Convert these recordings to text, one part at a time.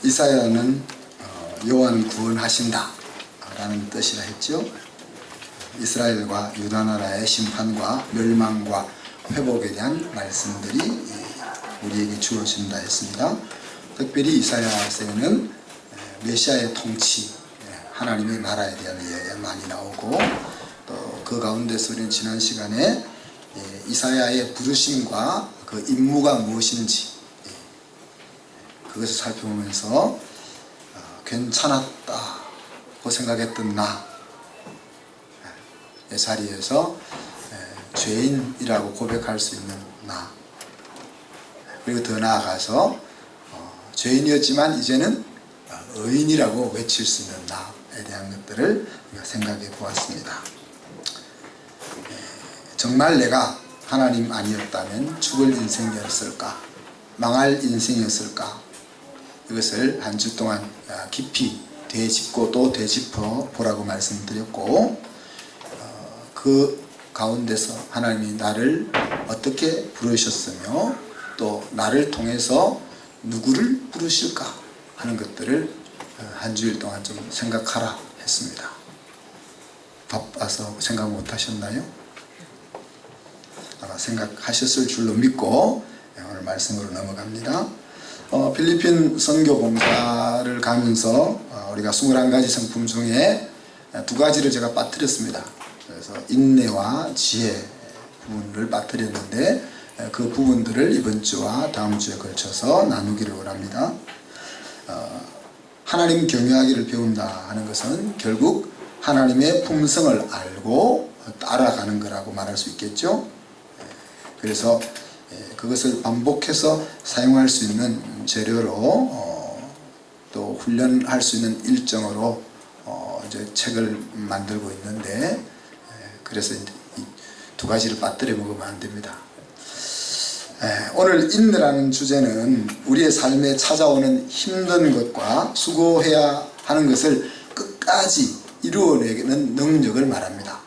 이사야는 여호와는 구원하신다 라는 뜻이라 했죠. 이스라엘과 유다 나라의 심판과 멸망과 회복에 대한 말씀들이 우리에게 주어진다 했습니다. 특별히 이사야서에는 메시아의 통치, 하나님의 나라에 대한 이야기가 많이 나오고, 또 그 가운데서 우리는 지난 시간에 이사야의 부르심과 그 임무가 무엇인지 그것을 살펴보면서 괜찮았다고 생각했던 나의 자리에서 죄인이라고 고백할 수 있는 나, 그리고 더 나아가서 죄인이었지만 이제는 의인이라고 외칠 수 있는 나에 대한 것들을 우리가 생각해 보았습니다. 정말 내가 하나님 아니었다면 죽을 인생이었을까, 망할 인생이었을까, 이것을 한 주 동안 깊이 되짚고 또 되짚어 보라고 말씀드렸고, 그 가운데서 하나님이 나를 어떻게 부르셨으며 또 나를 통해서 누구를 부르실까 하는 것들을 한 주일 동안 좀 생각하라 했습니다. 바빠서 생각 못 하셨나요? 아마 생각하셨을 줄로 믿고 오늘 말씀으로 넘어갑니다. 필리핀 선교 봉사를 가면서 우리가 21가지 성품 중에 2가지를 제가 빠뜨렸습니다. 그래서 인내와 지혜 부분을 빠뜨렸는데, 그 부분들을 이번 주와 다음 주에 걸쳐서 나누기를 원합니다. 하나님 경외하기를 배운다 하는 것은 결국 하나님의 품성을 알고 따라가는 거라고 말할 수 있겠죠. 그래서 그것을 반복해서 사용할 수 있는 재료로 또 훈련할 수 있는 일정으로 이제 책을 만들고 있는데, 그래서 이 2가지를 빠뜨려 먹으면 안 됩니다. 오늘 인내라는 주제는 우리의 삶에 찾아오는 힘든 것과 수고해야 하는 것을 끝까지 이루어내는 능력을 말합니다.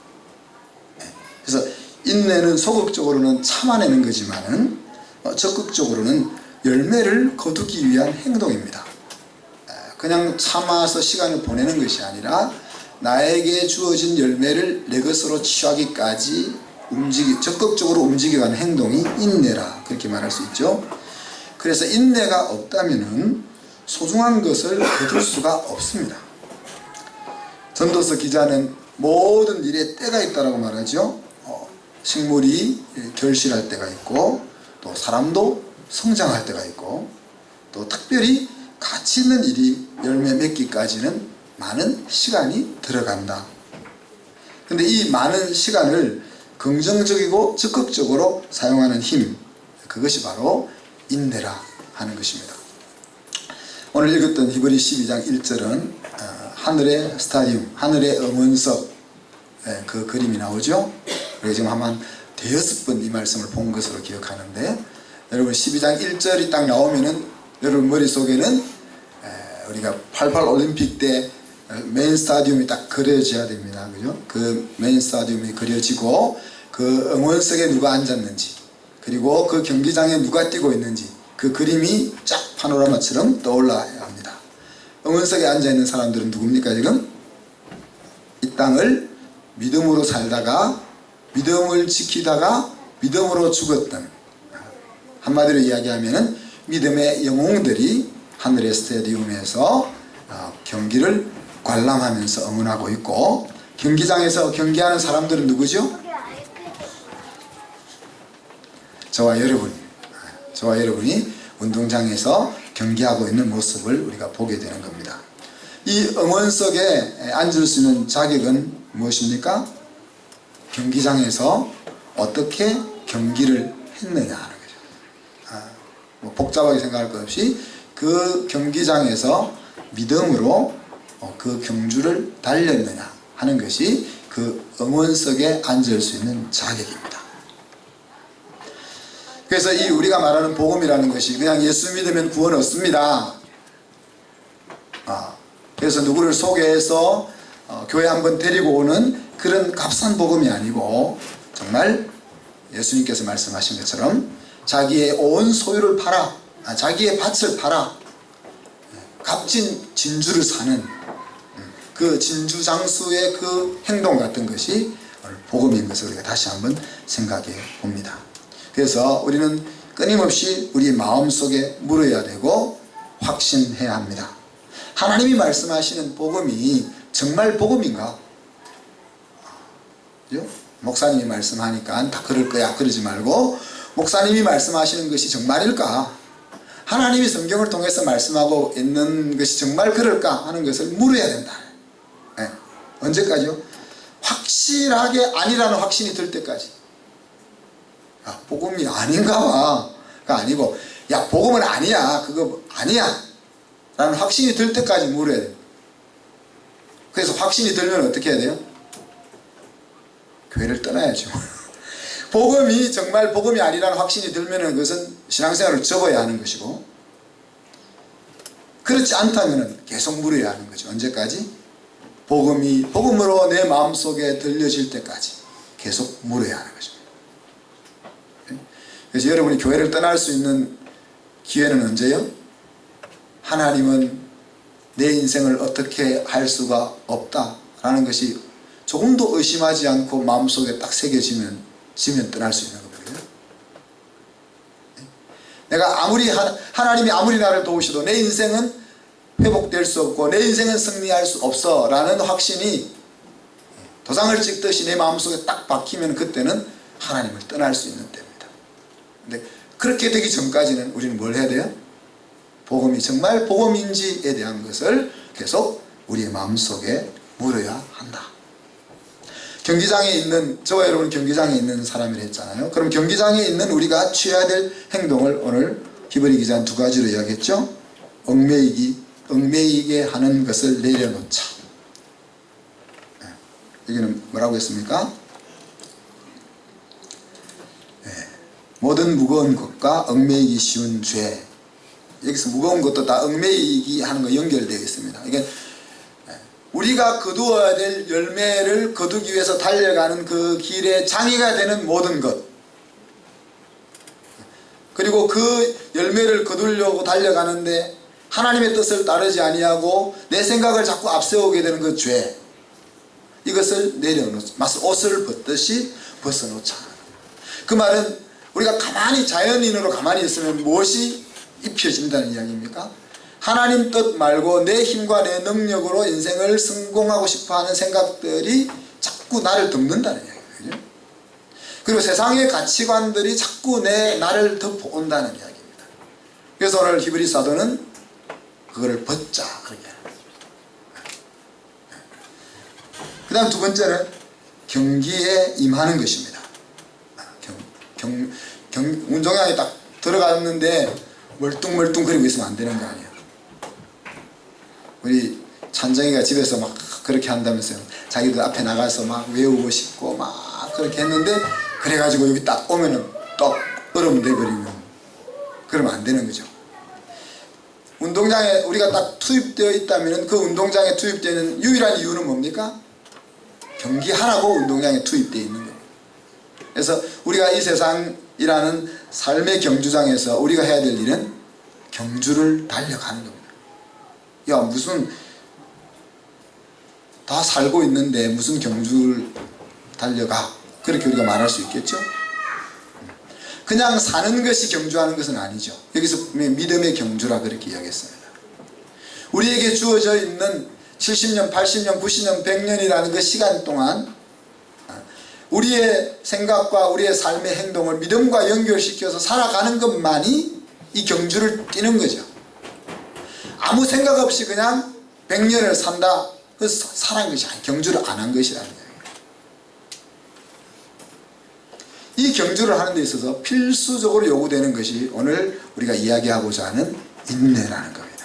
그래서 인내는 소극적으로는 참아내는 거지만은 적극적으로는 열매를 거두기 위한 행동입니다. 그냥 참아서 시간을 보내는 것이 아니라 나에게 주어진 열매를 내 것으로 취하기까지 적극적으로 움직여가는 행동이 인내라, 그렇게 말할 수 있죠. 그래서 인내가 없다면은 소중한 것을 거둘 수가 없습니다. 전도서 기자는 모든 일에 때가 있다고 말하죠. 식물이 결실할 때가 있고, 또 사람도 성장할 때가 있고, 또 특별히 가치 있는 일이 열매 맺기까지는 많은 시간이 들어간다. 근데 이 많은 시간을 긍정적이고 적극적으로 사용하는 힘, 그것이 바로 인내라 하는 것입니다. 오늘 읽었던 히브리 12장 1절은 하늘의 스타디움, 하늘의 응원석, 그 그림이 나오죠. 우리가 지금 한 5번 이 말씀을 본 것으로 기억하는데, 여러분 12장 1절이 딱 나오면은 여러분 머릿속에는 우리가 88 올림픽 때 메인 스타디움이 딱 그려져야 됩니다. 그죠? 그 메인 스타디움이 그려지고 그 응원석에 누가 앉았는지, 그리고 그 경기장에 누가 뛰고 있는지, 그 그림이 쫙 파노라마처럼 떠올라야 합니다. 응원석에 앉아있는 사람들은 누굽니까? 지금 이 땅을 믿음으로 살다가 믿음을 지키다가 믿음으로 죽었던, 한마디로 이야기하면 믿음의 영웅들이 하늘의 스타디움에서 경기를 관람하면서 응원하고 있고, 경기장에서 경기하는 사람들은 누구죠? 저와 여러분이 운동장에서 경기하고 있는 모습을 우리가 보게 되는 겁니다. 이 응원석에 앉을 수 있는 자격은 무엇입니까? 경기장에서 어떻게 경기를 했느냐 하는 거죠. 뭐 복잡하게 생각할 것 없이 그 경기장에서 믿음으로 그 경주를 달렸느냐 하는 것이 그 응원석에 앉을 수 있는 자격입니다. 그래서 이 우리가 말하는 복음이라는 것이 그냥 예수 믿으면 구원 얻습니다. 그래서 누구를 소개해서 교회 한번 데리고 오는 그런 값싼 복음이 아니고, 정말 예수님께서 말씀하신 것처럼 자기의 온 소유를 팔아, 자기의 밭을 팔아 값진 진주를 사는 그 진주 장수의 그 행동 같은 것이 오늘 복음인 것을 우리가 다시 한번 생각해 봅니다. 그래서 우리는 끊임없이 우리 마음속에 물어야 되고 확신해야 합니다. 하나님이 말씀하시는 복음이 정말 복음인가? 그죠? 목사님이 말씀하니까 다 그럴 거야 그러지 말고, 목사님이 말씀하시는 것이 정말일까? 하나님이 성경을 통해서 말씀하고 있는 것이 정말 그럴까 하는 것을 물어야 된다. 네. 언제까지요? 확실하게 아니라는 확신이 들 때까지. 야, 복음이 아닌가 봐가 아니고, 야, 복음은 아니야, 그거 아니야 라는 확신이 들 때까지 물어야 돼요. 그래서 확신이 들면 어떻게 해야 돼요? 교회를 떠나야죠. 복음이 정말 복음이 아니라는 확신이 들면 그것은 신앙생활을 접어야 하는 것이고, 그렇지 않다면 계속 물어야 하는 거죠. 언제까지? 복음이 복음으로 내 마음속에 들려질 때까지 계속 물어야 하는 것입니다. 그래서 여러분이 교회를 떠날 수 있는 기회는 언제요? 하나님은 내 인생을 어떻게 할 수가 없다라는 것이 조금도 의심하지 않고 마음속에 딱 새겨지면 떠날 수 있는 겁니다. 내가 아무리 하나님이 아무리 나를 도우셔도 내 인생은 회복될 수 없고 내 인생은 승리할 수 없어 라는 확신이 도장을 찍듯이 내 마음속에 딱 박히면 그때는 하나님을 떠날 수 있는 때입니다. 근데 그렇게 되기 전까지는 우리는 뭘 해야 돼요? 복음이 정말 복음인지에 대한 것을 계속 우리의 마음속에 물어야 한다. 경기장에 있는, 저와 여러분 경기장에 있는 사람이라 했잖아요. 그럼 경기장에 있는 우리가 취해야 될 행동을 오늘 히브리 기자는 두 가지로 이야기했죠. 얽매이게 하는 것을 내려놓자. 여기는 뭐라고 했습니까? 모든 무거운 것과 얽매이기 쉬운 죄. 여기서 무거운 것도 다 얽매이기 하는 거 연결되어 있습니다. 이게 우리가 거두어야 될 열매를 거두기 위해서 달려가는 그 길에 장애가 되는 모든 것, 그리고 그 열매를 거두려고 달려가는데 하나님의 뜻을 따르지 아니하고 내 생각을 자꾸 앞세우게 되는 그 죄, 이것을 내려놓자. 마치 옷을 벗듯이 벗어놓자. 그 말은 우리가 가만히 자연인으로 가만히 있으면 무엇이 입혀진다는 이야기입니까? 하나님 뜻 말고 내 힘과 내 능력으로 인생을 성공하고 싶어하는 생각들이 자꾸 나를 덮는다는 이야기예요. 그리고 세상의 가치관들이 자꾸 나를 덮어온다는 이야기입니다. 그래서 오늘 히브리 사도는 그거를 벗자 그렇게. 그 다음 두 번째는 경기에 임하는 것입니다. 운동장에 딱 들어갔는데 멀뚱멀뚱거리고 있으면 안 되는 거 아니에요. 우리 찬정이가 집에서 막 그렇게 한다면서요. 자기도 앞에 나가서 막 외우고 싶고 막 그렇게 했는데, 그래가지고 여기 딱 오면은 또 얼음 돼버리면 그러면 안 되는 거죠. 운동장에 우리가 딱 투입되어 있다면 그 운동장에 투입되는 유일한 이유는 뭡니까? 경기하라고 운동장에 투입되어 있는 거예요. 그래서 우리가 이 세상이라는 삶의 경주장에서 우리가 해야 될 일은 경주를 달려가는 겁니다. 야, 무슨 다 살고 있는데 무슨 경주를 달려가, 그렇게 우리가 말할 수 있겠죠. 그냥 사는 것이 경주하는 것은 아니죠. 여기서 믿음의 경주라 그렇게 이야기했습니다. 우리에게 주어져 있는 70년, 80년, 90년, 100년이라는 그 시간 동안 우리의 생각과 우리의 삶의 행동을 믿음과 연결시켜서 살아가는 것만이 이 경주를 뛰는 거죠. 아무 생각 없이 그냥 100년을 산다, 그 살아간 것이 아니, 경주를 안 한 것이라는 거예요. 이 경주를 하는 데 있어서 필수적으로 요구되는 것이 오늘 우리가 이야기하고자 하는 인내라는 겁니다.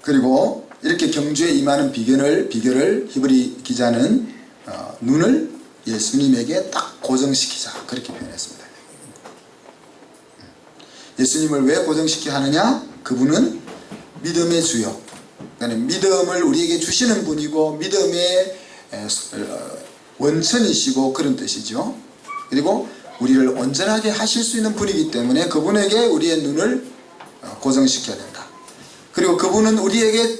그리고 이렇게 경주에 임하는 비결을 히브리 기자는 눈을 예수님에게 딱 고정시키자 그렇게 표현했습니다. 예수님을 왜 고정시켜야 하느냐? 그분은 믿음의 주요, 그러니까 믿음을 우리에게 주시는 분이고 믿음의 원천이시고 그런 뜻이죠. 그리고 우리를 온전하게 하실 수 있는 분이기 때문에 그분에게 우리의 눈을 고정시켜야 된다. 그리고 그분은 우리에게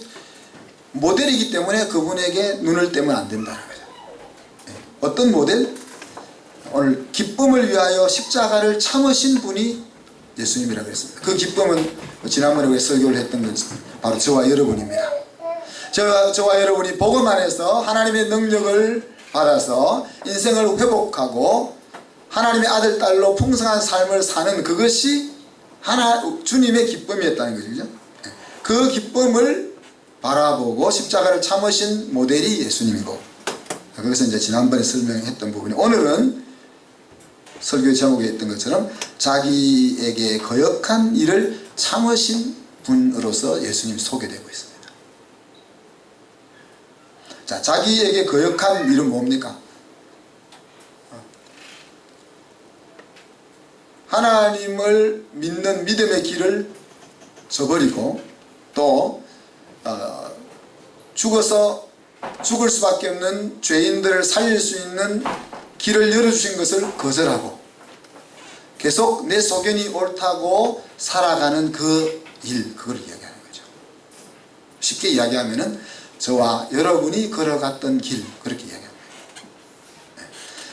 모델이기 때문에 그분에게 눈을 떼면 안 된다는 거죠. 어떤 모델? 오늘 기쁨을 위하여 십자가를 참으신 분이 예수님이라고 했습니다. 그 기쁨은 지난번에 우리 설교를 했던 것이 바로 저와 여러분입니다. 저와 여러분이 복음 안에서 하나님의 능력을 받아서 인생을 회복하고 하나님의 아들 딸로 풍성한 삶을 사는 그것이 주님의 기쁨이었다는 거죠. 그죠? 그 기쁨을 바라보고 십자가를 참으신 모델이 예수님이고, 그것은 이제 지난번에 설명했던 부분이, 오늘은 설교 제목에 있던 것처럼 자기에게 거역한 일을 참으신 분으로서 예수님이 소개되고 있습니다. 자, 자기에게 거역한 일은 뭡니까? 하나님을 믿는 믿음의 길을 저버리고 또 죽어서 죽을 수밖에 없는 죄인들을 살릴 수 있는 길을 열어주신 것을 거절하고 계속 내 소견이 옳다고 살아가는 그 일, 그걸 이야기하는 거죠. 쉽게 이야기하면은 저와 여러분이 걸어갔던 길, 그렇게 이야기합니다.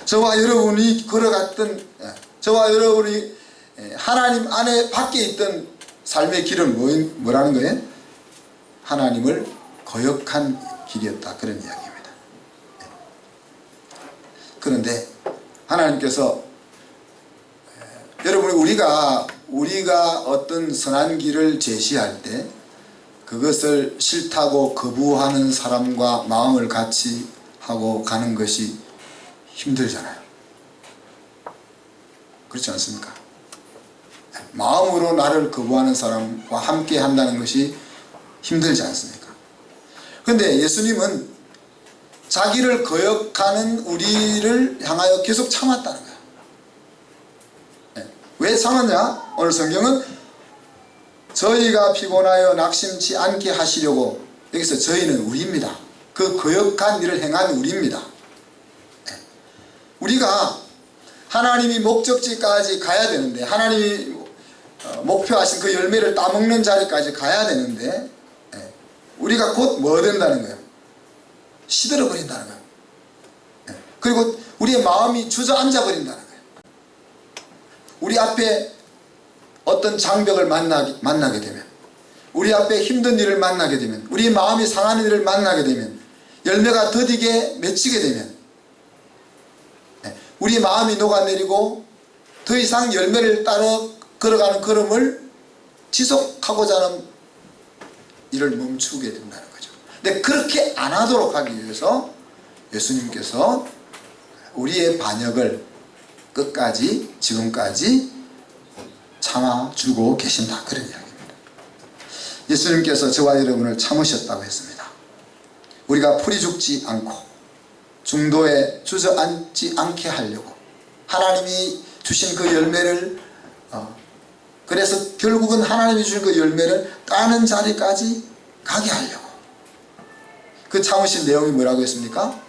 저와 여러분이 걸어갔던, 저와 여러분이 하나님 안에 밖에 있던 삶의 길은 뭐라는 거예요? 하나님을 거역한 길이었다, 그런 이야기입니다. 그런데 하나님께서 여러분, 우리가 어떤 선한 길을 제시할 때 그것을 싫다고 거부하는 사람과 마음을 같이 하고 가는 것이 힘들잖아요. 그렇지 않습니까? 마음으로 나를 거부하는 사람과 함께 한다는 것이 힘들지 않습니까? 그런데 예수님은 자기를 거역하는 우리를 향하여 계속 참았다는 거예요. 왜 참았냐? 오늘 성경은 저희가 피곤하여 낙심치 않게 하시려고, 여기서 저희는 우리입니다. 그 거역한 일을 행한 우리입니다. 우리가 하나님이 목적지까지 가야 되는데, 하나님이 목표하신 그 열매를 따먹는 자리까지 가야 되는데, 우리가 곧 뭐 된다는 거예요? 시들어 버린다는 거예요. 그리고 우리의 마음이 주저앉아 버린다는 거예요. 우리 앞에 어떤 장벽을 만나게 되면, 우리 앞에 힘든 일을 만나게 되면, 우리 마음이 상하는 일을 만나게 되면, 열매가 더디게 맺히게 되면 우리 마음이 녹아내리고 더 이상 열매를 따라 걸어가는 걸음을 지속하고자 하는 일을 멈추게 된다는 거죠. 근데 그렇게 안 하도록 하기 위해서 예수님께서 우리의 반역을 끝까지 지금까지 참아주고 계신다, 그런 이야기입니다. 예수님께서 저와 여러분을 참으셨다고 했습니다. 우리가 풀이 죽지 않고 중도에 주저앉지 않게 하려고 하나님이 주신 그 열매를 그래서 결국은 하나님이 주신 그 열매를 따는 자리까지 가게 하려고, 그 참으신 내용이 뭐라고 했습니까?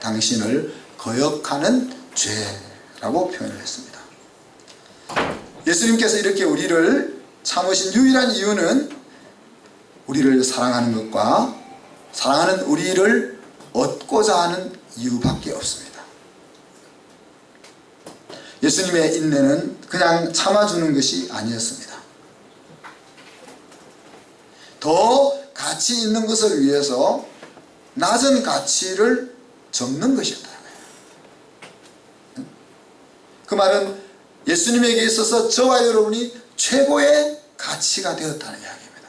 당신을 거역하는 죄라고 표현을 했습니다. 예수님께서 이렇게 우리를 참으신 유일한 이유는 우리를 사랑하는 것과 사랑하는 우리를 얻고자 하는 이유밖에 없습니다. 예수님의 인내는 그냥 참아주는 것이 아니었습니다. 더 가치 있는 것을 위해서 낮은 가치를 접는 것이었다는 거예요. 그 말은 예수님에게 있어서 저와 여러분이 최고의 가치가 되었다는 이야기입니다.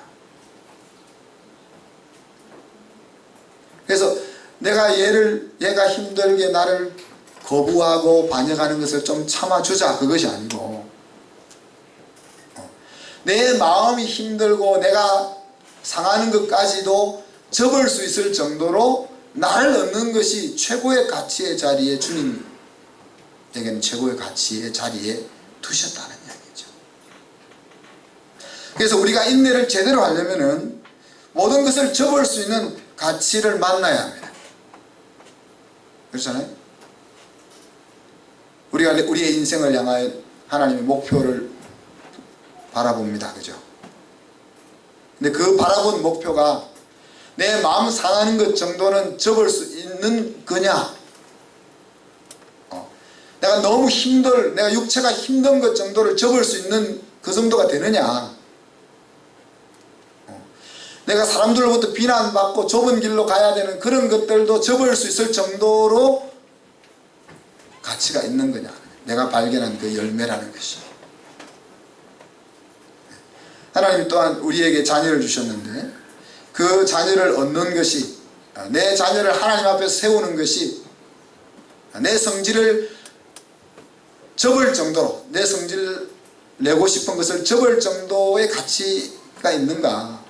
그래서 얘가 힘들게 나를 거부하고 반역하는 것을 좀 참아주자, 그것이 아니고 내 마음이 힘들고 내가 상하는 것까지도 접을 수 있을 정도로 나를 얻는 것이 최고의 가치의 자리에, 주님에게는 최고의 가치의 자리에 두셨다는 이야기죠. 그래서 우리가 인내를 제대로 하려면은 모든 것을 접을 수 있는 가치를 만나야 합니다. 그렇잖아요? 우리가 우리의 인생을 향하여 하나님의 목표를 바라봅니다. 그죠? 근데 그 바라본 목표가 내 마음 상하는 것 정도는 접을 수 있는 거냐? 내가 너무 내가 육체가 힘든 것 정도를 접을 수 있는 그 정도가 되느냐? 내가 사람들로부터 비난받고 좁은 길로 가야 되는 그런 것들도 접을 수 있을 정도로 가치가 있는 거냐? 내가 발견한 그 열매라는 것이. 하나님 또한 우리에게 자녀를 주셨는데 그 자녀를 얻는 것이, 내 자녀를 하나님 앞에서 세우는 것이 내 성질을 접을 정도로, 내 성질을 내고 싶은 것을 접을 정도의 가치가 있는가?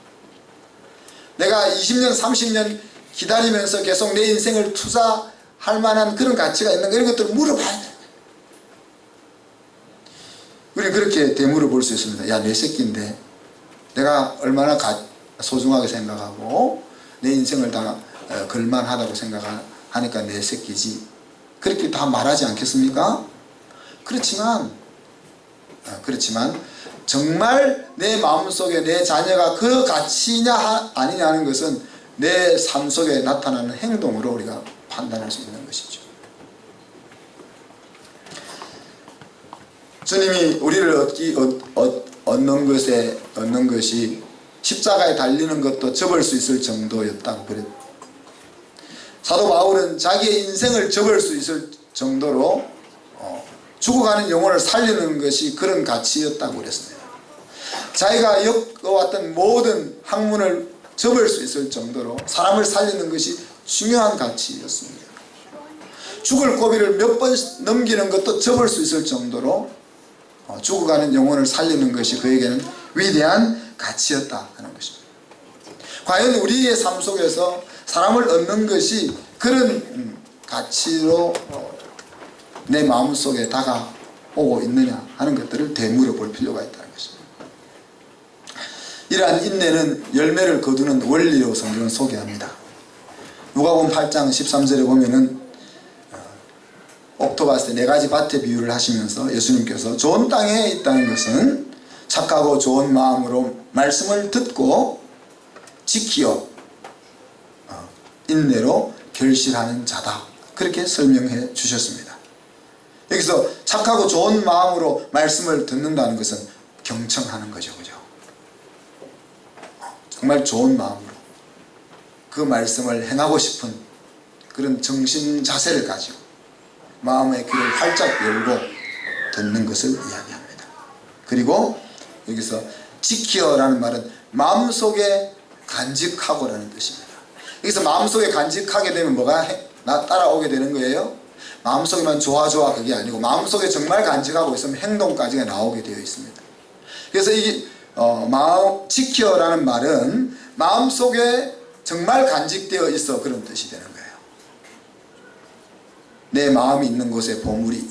내가 20년 30년 기다리면서 계속 내 인생을 투자할 만한 그런 가치가 있는가? 이런 것들을 물어봐야 돼. 우리는 그렇게 되물어 볼 수 있습니다. 야, 내 새끼인데 내가 얼마나 소중하게 생각하고 내 인생을 다 걸만하다고 생각하니까 내 새끼지, 그렇게 다 말하지 않겠습니까? 그렇지만 정말 내 마음속에 내 자녀가 그 가치냐 아니냐는 것은 내 삶 속에 나타나는 행동으로 우리가 판단할 수 있는 것이죠. 주님이 우리를 얻는 것이 십자가에 달리는 것도 접을 수 있을 정도였다고 그랬다. 사도 바울은 자기의 인생을 접을 수 있을 정도로 죽어가는 영혼을 살리는 것이 그런 가치였다고 그랬습니다. 자기가 겪어왔던 모든 학문을 접을 수 있을 정도로 사람을 살리는 것이 중요한 가치였습니다. 죽을 고비를 몇 번 넘기는 것도 접을 수 있을 정도로 죽어가는 영혼을 살리는 것이 그에게는 위대한 가치였다 하는 것입니다. 과연 우리의 삶 속에서 사람을 얻는 것이 그런 가치로 내 마음속에 다가오고 있느냐 하는 것들을 되물어 볼 필요가 있다는 것입니다. 이러한 인내는 열매를 거두는 원리로 성경은 소개합니다. 누가복음 8장 13절에 보면은 옥토바스의 4가지 밭의 비유를 하시면서 예수님께서 좋은 땅에 있다는 것은 착하고 좋은 마음으로 말씀을 듣고 지키어 인내로 결실하는 자다, 그렇게 설명해 주셨습니다. 여기서 착하고 좋은 마음으로 말씀을 듣는다는 것은 경청하는 거죠. 그죠? 정말 좋은 마음으로 그 말씀을 행하고 싶은 그런 정신 자세를 가지고 마음의 귀를 활짝 열고 듣는 것을 이야기합니다. 그리고 여기서 지키어라는 말은 마음속에 간직하고라는 뜻입니다. 여기서 마음속에 간직하게 되면 뭐가 따라오게 되는 거예요? 마음속에만 좋아 그게 아니고 마음속에 정말 간직하고 있으면 행동까지가 나오게 되어 있습니다. 그래서 이 지켜라는 말은 마음속에 정말 간직되어 있어, 그런 뜻이 되는 거예요. 내 마음이 있는 곳에 보물이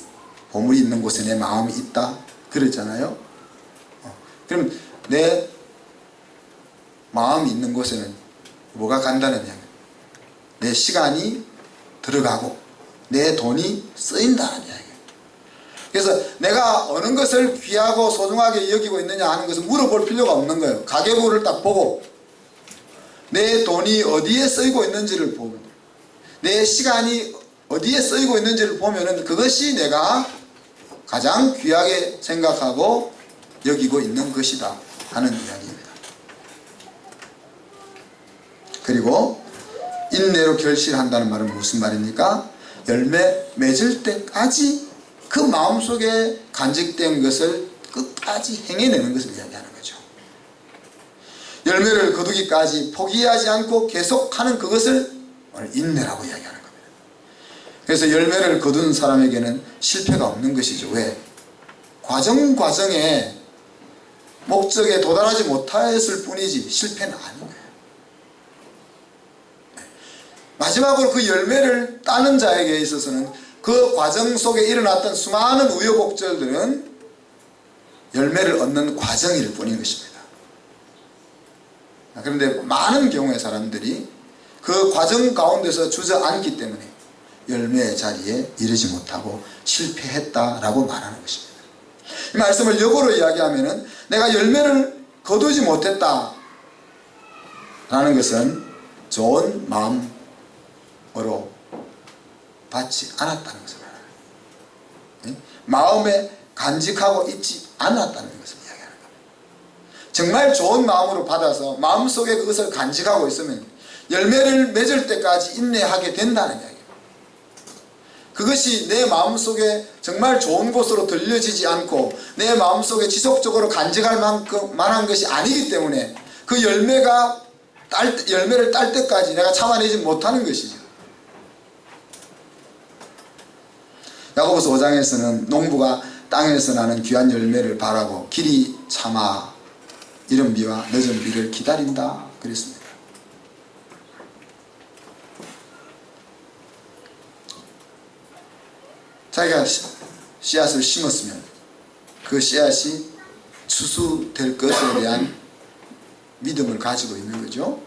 있는 곳에 내 마음이 있다 그랬잖아요. 그럼 내 마음이 있는 곳에는 뭐가 간다는 이야기예요? 내 시간이 들어가고 내 돈이 쓰인다는 이야기예요. 그래서 내가 어느 것을 귀하고 소중하게 여기고 있느냐 하는 것을 물어볼 필요가 없는 거예요. 가계부를 딱 보고 내 돈이 어디에 쓰이고 있는지를 보고 내 시간이 어디에 쓰이고 있는지를 보면은 그것이 내가 가장 귀하게 생각하고 여기고 있는 것이다 하는 이야기입니다. 그리고 인내로 결실한다는 말은 무슨 말입니까? 열매 맺을 때까지 그 마음속에 간직된 것을 끝까지 행해내는 것을 이야기하는 거죠. 열매를 거두기까지 포기하지 않고 계속하는 그것을 오늘 인내라고 이야기하는 겁니다. 그래서 열매를 거둔 사람에게는 실패가 없는 것이죠. 왜? 과정에 목적에 도달하지 못했을 뿐이지 실패는 아닌 거예요. 마지막으로 그 열매를 따는 자에게 있어서는 그 과정 속에 일어났던 수많은 우여곡절들은 열매를 얻는 과정일 뿐인 것입니다. 그런데 많은 경우의 사람들이 그 과정 가운데서 주저앉기 때문에 열매의 자리에 이르지 못하고 실패했다라고 말하는 것입니다. 이 말씀을 역으로 이야기하면 내가 열매를 거두지 못했다 라는 것은 좋은 마음으로 받지 않았다는 것을 말합니다. 마음에 간직하고 있지 않았다는 것을 이야기하는 겁니다. 정말 좋은 마음으로 받아서 마음속에 그것을 간직하고 있으면 열매를 맺을 때까지 인내하게 된다는 이야기입니다. 그것이 내 마음속에 정말 좋은 곳으로 들려지지 않고 내 마음속에 지속적으로 간직할 만한 것이 아니기 때문에 그 열매를 딸 때까지 내가 참아내지 못하는 것이죠. 야고보서 5장에서는 농부가 땅에서 나는 귀한 열매를 바라고 길이 참아 이른 비와 늦은 비를 기다린다 그랬습니다. 자기가 씨앗을 심었으면 그 씨앗이 추수될 것에 대한 믿음을 가지고 있는 거죠.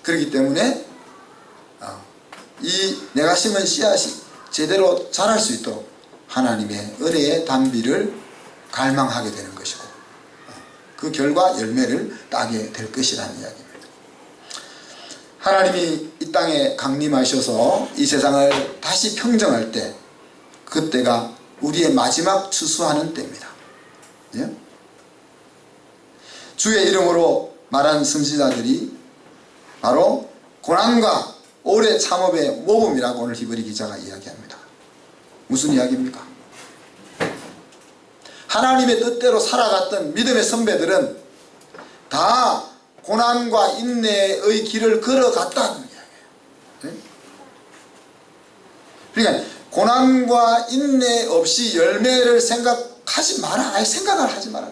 그렇기 때문에 이 내가 심은 씨앗이 제대로 자랄 수 있도록 하나님의 은혜의 단비를 갈망하게 되는 것이고 그 결과 열매를 따게 될 것이라는 이야기입니다. 하나님이 이 땅에 강림하셔서 이 세상을 다시 평정할 때 그때가 우리의 마지막 추수하는 때입니다. 예? 주의 이름으로 말한 선지자들이 바로 고난과 오래 참업의 모범이라고 오늘 히브리 기자가 이야기합니다. 무슨 이야기입니까? 하나님의 뜻대로 살아갔던 믿음의 선배들은 다 고난과 인내의 길을 걸어갔다는 이야기예요. 그러니까 고난과 인내 없이 열매를 생각하지 마라. 아예 생각을 하지 마라.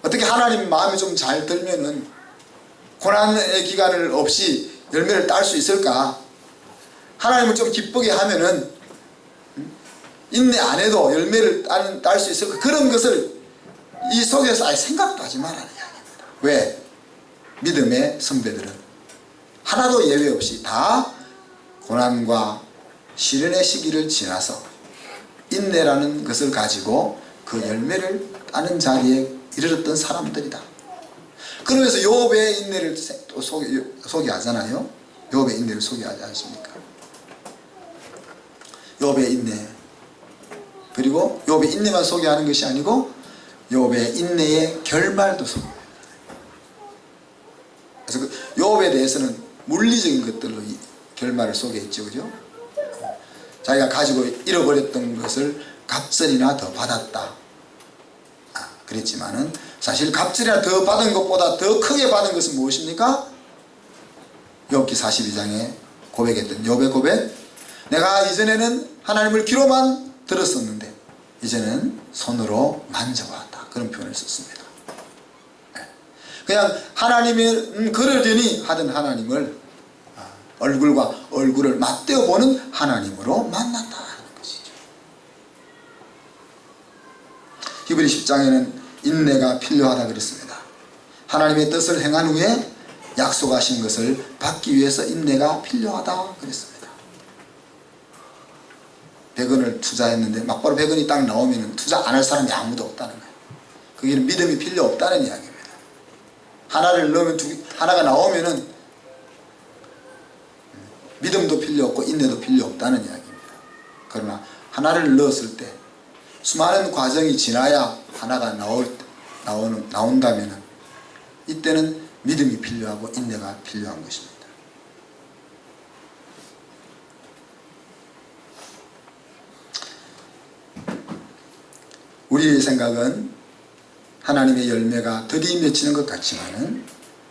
어떻게 하나님 마음이 좀 잘 들면은 고난의 기간을 없이 열매를 딸 수 있을까? 하나님을 좀 기쁘게 하면은 인내 안 해도 열매를 딸 수 있을까? 그런 것을 이 속에서 아예 생각도 하지 말라는 이야기입니다. 왜? 믿음의 선배들은 하나도 예외 없이 다 고난과 시련의 시기를 지나서 인내라는 것을 가지고 그 열매를 따는 자리에 이르렀던 사람들이다. 그러면서 욥의 인내를 또 소개하잖아요. 욥의 인내를 소개하지 않습니까? 욥의 인내, 그리고 욥의 인내만 소개하는 것이 아니고 욥의 인내의 결말도 소개합니다. 그래서 그 욥에 대해서는 물리적인 것들로 이 결말을 소개했죠. 그죠? 자기가 가지고 잃어버렸던 것을 갑절이나 더 받았다. 그랬지만은 사실 갑절이나 더 받은 것보다 더 크게 받은 것은 무엇입니까? 욥기 42장에 고백했던 욥의 고백. 내가 이전에는 하나님을 귀로만 들었었는데 이제는 손으로 만져봤다. 그런 표현을 썼습니다. 그냥 하나님을 그러려니 하던 하나님을 얼굴과 얼굴을 맞대어 보는 하나님으로 만났다 하는 것이죠. 히브리 10장에는 인내가 필요하다 그랬습니다. 하나님의 뜻을 행한 후에 약속하신 것을 받기 위해서 인내가 필요하다 그랬습니다. 100원을 투자했는데 막바로 100원이 딱 나오면 투자 안 할 사람이 아무도 없다는 거예요. 거기는 믿음이 필요 없다는 이야기입니다. 하나를 넣으면 하나가 나오면은 믿음도 필요 없고 인내도 필요 없다는 이야기입니다. 그러나 하나를 넣었을 때 수많은 과정이 지나야 하나가 나온다면 이때는 믿음이 필요하고 인내가 필요한 것입니다. 우리의 생각은 하나님의 열매가 들이맺히는 것 같지만은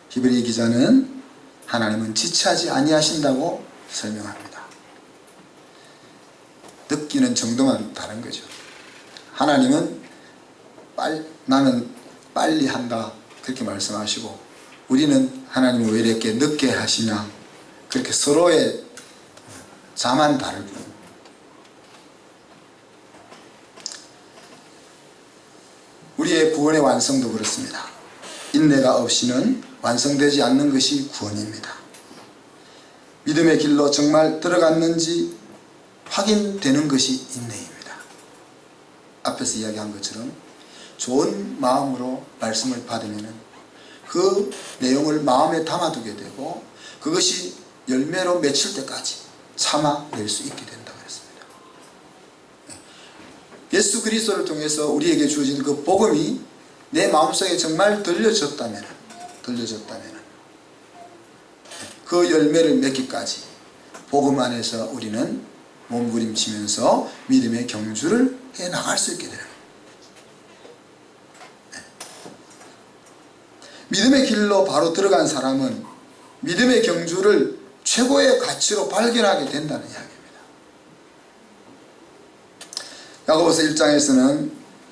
히브리 기자는 하나님은 지체하지 아니하신다고 설명합니다. 느끼는 정도만 다른 거죠. 하나님은 나는 빨리 한다 그렇게 말씀하시고 우리는 하나님은 왜 이렇게 늦게 하시냐 그렇게 서로의 자만 다를 뿐. 우리의 구원의 완성도 그렇습니다. 인내가 없이는 완성되지 않는 것이 구원입니다. 믿음의 길로 정말 들어갔는지 확인되는 것이 인내입니다. 앞에서 이야기한 것처럼 좋은 마음으로 말씀을 받으면 그 내용을 마음에 담아두게 되고 그것이 열매로 맺힐 때까지 참아낼 수 있게 된다고 했습니다. 예수 그리스도를 통해서 우리에게 주어진 그 복음이 내 마음속에 정말 들려졌다면 그 열매를 맺기까지 복음 안에서 우리는 몸부림치면서 믿음의 경주를 해나갈 수 있게 되는 거예요. 믿음의 길로 바로 들어간 사람은 믿음의 경주를 최고의 가치로 발견하게 된다는 이야기입니다. 야고보서 1장에서는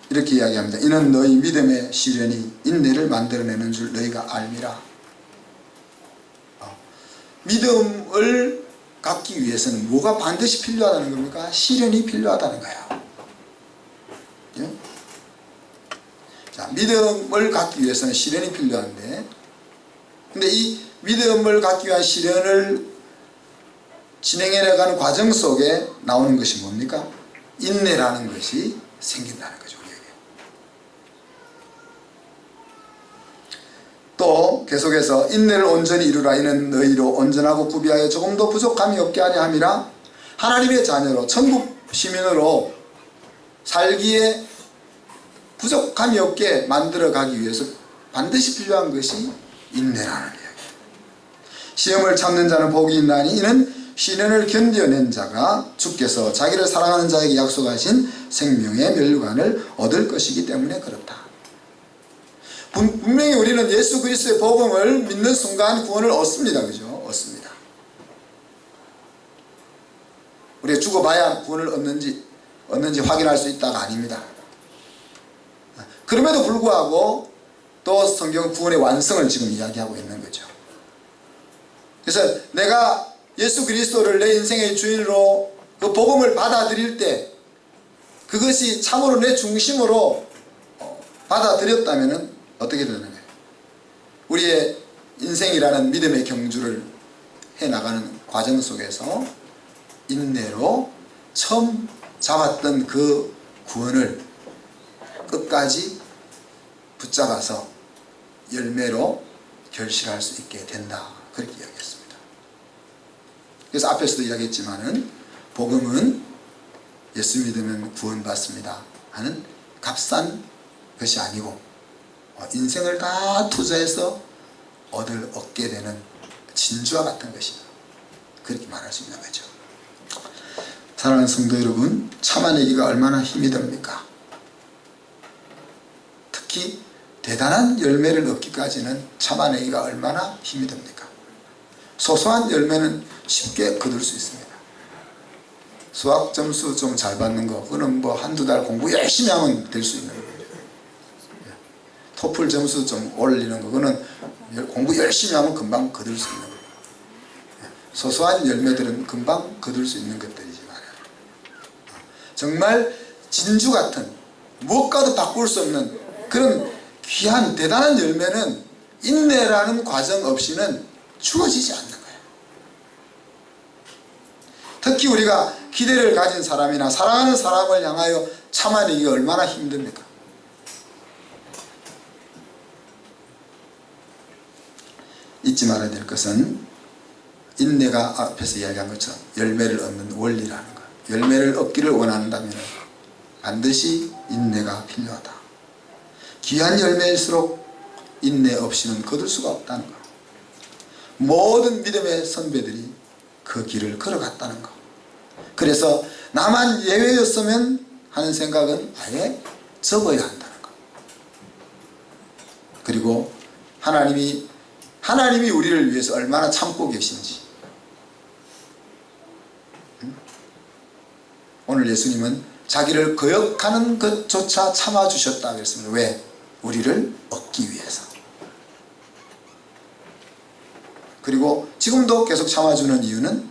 이렇게 이야기합니다. 이는 너희 믿음의 시련이 인내를 만들어내는 줄 너희가 알미라. 믿음을 갖기 위해서는 뭐가 반드시 필요하다는 겁니까? 시련이 필요하다는 거예요. 예? 자, 믿음을 갖기 위해서는 시련이 필요한데, 근데 이 믿음을 갖기 위한 시련을 진행해 나가는 과정 속에 나오는 것이 뭡니까? 인내라는 것이 생긴다는 거죠. 우리에게. 또 계속해서 인내를 온전히 이루라. 이는 너희로 온전하고 구비하여 조금도 부족함이 없게 하려 함이라. 하나님의 자녀로 천국 시민으로 살기에 부족함이 없게 만들어 가기 위해서 반드시 필요한 것이 인내라는 이야기예요. 시험을 참는 자는 복이 있나니 이는 시련을 견뎌낸 자가 주께서 자기를 사랑하는 자에게 약속하신 생명의 멸류관을 얻을 것이기 때문에 그렇다. 분명히 우리는 예수 그리스도의 복음을 믿는 순간 구원을 얻습니다. 그죠? 얻습니다. 우리가 죽어봐야 구원을 얻는지 확인할 수 있다가 아닙니다. 그럼에도 불구하고 또 성경은 구원의 완성을 지금 이야기하고 있는 거죠. 그래서 내가 예수 그리스도를 내 인생의 주인으로 그 복음을 받아들일 때 그것이 참으로 내 중심으로 받아들였다면 어떻게 되는 거예요? 우리의 인생이라는 믿음의 경주를 해나가는 과정 속에서 인내로 처음 잡았던 그 구원을 끝까지 붙잡아서 열매로 결실할 수 있게 된다. 그렇게 이야기했습니다. 그래서 앞에서도 이야기했지만은 복음은 예수 믿으면 구원받습니다 하는 값싼 것이 아니고 인생을 다 투자해서 얻게 되는 진주와 같은 것이다. 그렇게 말할 수 있는 거죠. 사랑하는 성도 여러분, 참아내기가 얼마나 힘이 듭니까? 특히 대단한 열매를 얻기까지는 참아내기가 얼마나 힘이 듭니까? 소소한 열매는 쉽게 거둘 수 있습니다. 수학 점수 좀 잘 받는 거, 그거는 뭐 한두 달 공부 열심히 하면 될 수 있는 거예요. 토플 점수 좀 올리는 거, 그거는 공부 열심히 하면 금방 거둘 수 있는 거예요. 소소한 열매들은 금방 거둘 수 있는 것들이지 말이에요. 정말 진주 같은 무엇과도 바꿀 수 없는 그런 귀한 대단한 열매는 인내라는 과정 없이는 주어지지 않는 거예요. 특히 우리가 기대를 가진 사람이나 사랑하는 사람을 향하여 참아내기가 얼마나 힘듭니까? 잊지 말아야 될 것은 인내가 앞에서 이야기한 것처럼 열매를 얻는 원리라는 것. 열매를 얻기를 원한다면 반드시 인내가 필요하다. 귀한 열매일수록 인내 없이는 거둘 수가 없다는 것. 모든 믿음의 선배들이 그 길을 걸어갔다는 것. 그래서 나만 예외였으면 하는 생각은 아예 접어야 한다는 것. 그리고 하나님이 우리를 위해서 얼마나 참고 계신지. 오늘 예수님은 자기를 거역하는 것조차 참아주셨다 그랬습니다. 왜? 우리를 얻기 위해서. 그리고 지금도 계속 참아주는 이유는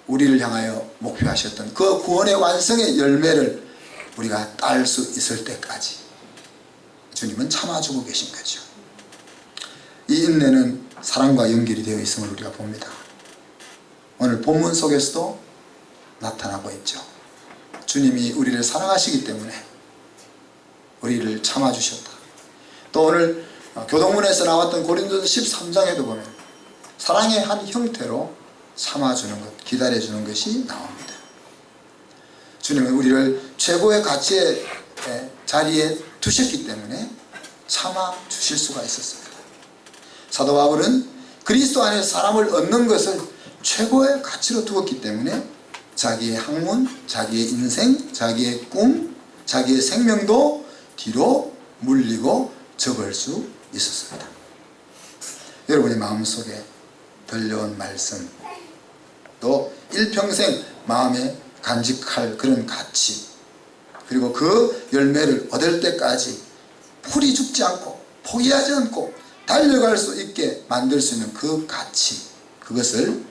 우리를 향하여 목표하셨던 그 구원의 완성의 열매를 우리가 딸 수 있을 때까지 주님은 참아주고 계신 거죠. 이 인내는 사랑과 연결이 되어 있음을 우리가 봅니다. 오늘 본문 속에서도 나타나고 있죠. 주님이 우리를 사랑하시기 때문에 우리를 참아주셨다. 또 오늘 교동문에서 나왔던 고린도서 13장에도 보면 사랑의 한 형태로 참아주는 것, 기다려주는 것이 나옵니다. 주님은 우리를 최고의 가치의 자리에 두셨기 때문에 참아주실 수가 있었습니다. 사도 바울은 그리스도 안에서 사람을 얻는 것을 최고의 가치로 두었기 때문에 자기의 학문, 자기의 인생, 자기의 꿈, 자기의 생명도 뒤로 물리고 접을 수 있었습니다. 여러분의 마음속에 들려온 말씀, 또 일평생 마음에 간직할 그런 가치, 그리고 그 열매를 얻을 때까지 풀이 죽지 않고 포기하지 않고 달려갈 수 있게 만들 수 있는 그 가치, 그것을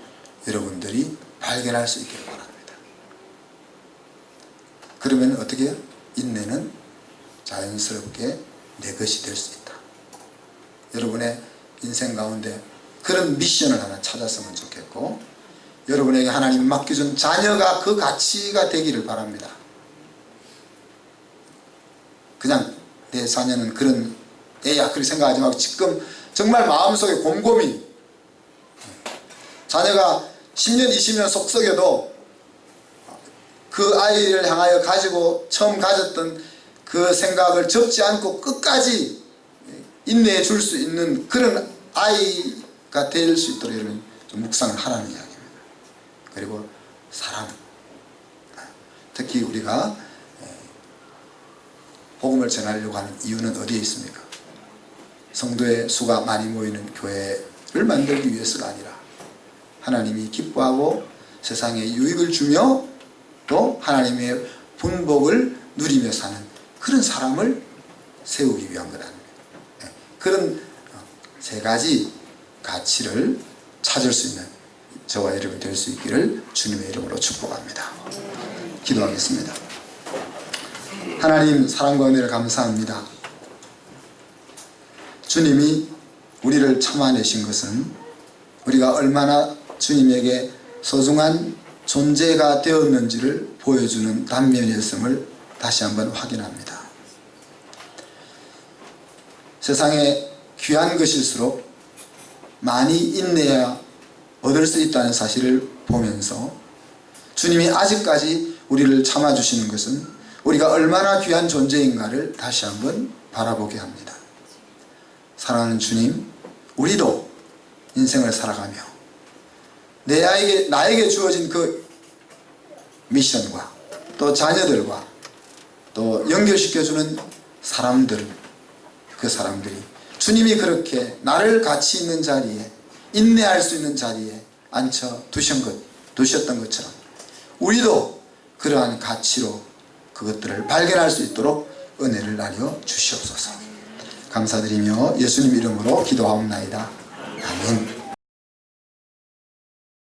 여러분들이 발견할 수 있기를 바랍니다. 그러면 어떻게 해요? 인내는 자연스럽게 내 것이 될 수 있다. 여러분의 인생 가운데 그런 미션을 하나 찾았으면 좋겠고, 여러분에게 하나님 맡겨준 자녀가 그 가치가 되기를 바랍니다. 그냥 내 자녀는 그런 애야 그렇게 생각하지 말고 지금 정말 마음속에 곰곰이 자녀가 10년 20년 속썩여도 그 아이를 향하여 가지고 처음 가졌던 그 생각을 접지 않고 끝까지 인내해 줄 수 있는 그런 아이가 될 수 있도록 여러분 좀 묵상을 하라는 이야기입니다. 그리고 사랑, 특히 우리가 복음을 전하려고 하는 이유는 어디에 있습니까? 성도의 수가 많이 모이는 교회를 만들기 위해서가 아니라 하나님이 기뻐하고 세상에 유익을 주며 또 하나님의 분복을 누리며 사는 그런 사람을 세우기 위한 거라는 거예요. 그런 세 가지 가치를 찾을 수 있는 저와 여러분이 될 수 있기를 주님의 이름으로 축복합니다. 기도하겠습니다. 하나님 사랑과 은혜를 감사합니다. 주님이 우리를 참아내신 것은 우리가 얼마나 주님에게 소중한 존재가 되었는지를 보여주는 단면이었음을 다시 한번 확인합니다. 세상에 귀한 것일수록 많이 인내해야 얻을 수 있다는 사실을 보면서 주님이 아직까지 우리를 참아주시는 것은 우리가 얼마나 귀한 존재인가를 다시 한번 바라보게 합니다. 사랑하는 주님, 우리도 인생을 살아가며 나에게 주어진 그 미션과 또 자녀들과 또 연결시켜주는 사람들, 그 사람들이 주님이 그렇게 나를 가치 있는 자리에 인내할 수 있는 자리에 앉혀 두셨던 것처럼 우리도 그러한 가치로 그것들을 발견할 수 있도록 은혜를 나뉘어 주시옵소서. 감사드리며 예수님 이름으로 기도하옵나이다. 아멘.